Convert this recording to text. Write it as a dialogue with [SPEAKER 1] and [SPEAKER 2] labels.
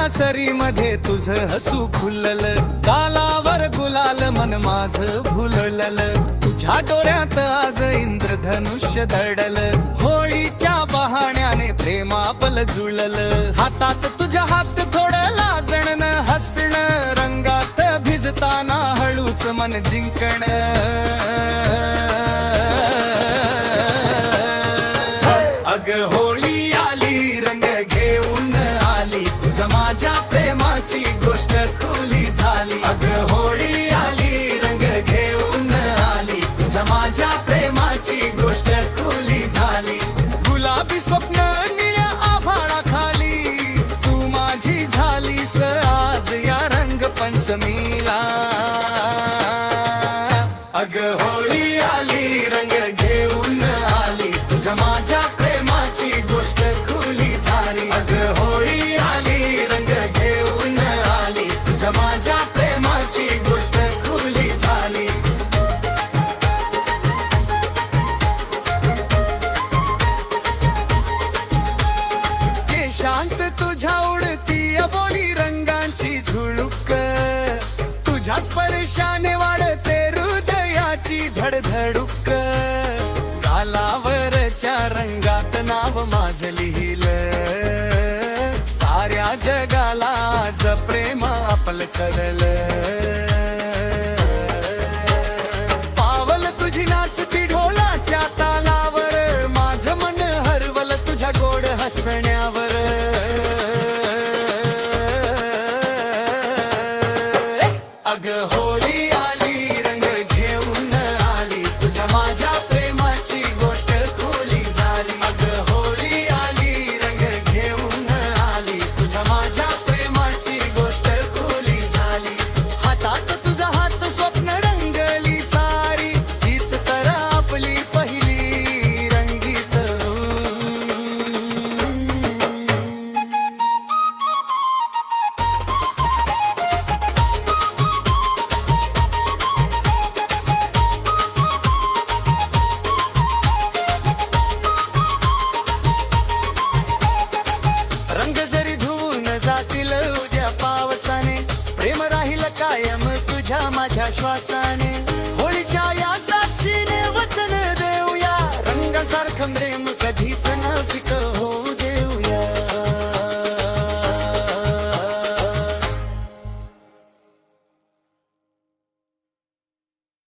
[SPEAKER 1] रंगाच्या सरीमध्ये तुझं हसू फुललं, गालावर गुलाल मन माझं भुललं, तुझ्या डोळ्यात आज इंद्रधनुष्य दडलं, होळीच्या बहाण्याने प्रेमापल जुळलं, हातात तुझ्या हात थोडं लाजणं हसणं, रंगात भिजताना हळूच मन जिंकण, अग होळी आली रंग घेऊन आली, तुझ्या माझ्या प्रेमाची गोष्ट खुली झाली, अग होळी आली रंग घेऊन आली, तुझ्या माझ्या प्रेमाची गोष्ट खुली झाली, गुलाबी स्वप्न निळ्या आभाळाखाली तू माझी झालीस आज या रंग पंचमीला, अग होळी आली रंग घेऊन आली, तुझ्या माझ्या प्रेमाची गोष्ट खुली झाली, अग होळी आली रंग घेऊन आली, तुझ्या माझ्या प्रेमाची गोष्ट खुली झाली. शांत तुझ्या उडती अबोली रंगांची झुळूक, तुझ्या स्पर्शाने वाढते हृदयाची धडधडूक, गालावरच्या रंगात नाव माझं लिहिलं, साऱ्या जगाला आज प्रेम आपलं कळलं, पावल तुझी नाचती ढोलाच्या तालावर, माझं मन हरवलं तुझ्या गोड हसण्यावर, अग होळी आली रंग घेऊन आली, तुझ्या माझ्या प्रेमाची गोष्ट खुली झाली, अग होळी आली रंग घेऊन आली, तुझ्या माझ्या प्रेमाची गोष्ट खुली झाली, हातात तुझा हात स्वप्न रंगली सारी, हीच तर आपली पहिली रंगीत. रंग जरी धुवून जातील उद्या पावसाने, प्रेम राहील कायम तुझ्या माझ्या श्वासाने, होळीच्या या साक्षीने वचन देऊया, रंगासारखं प्रेम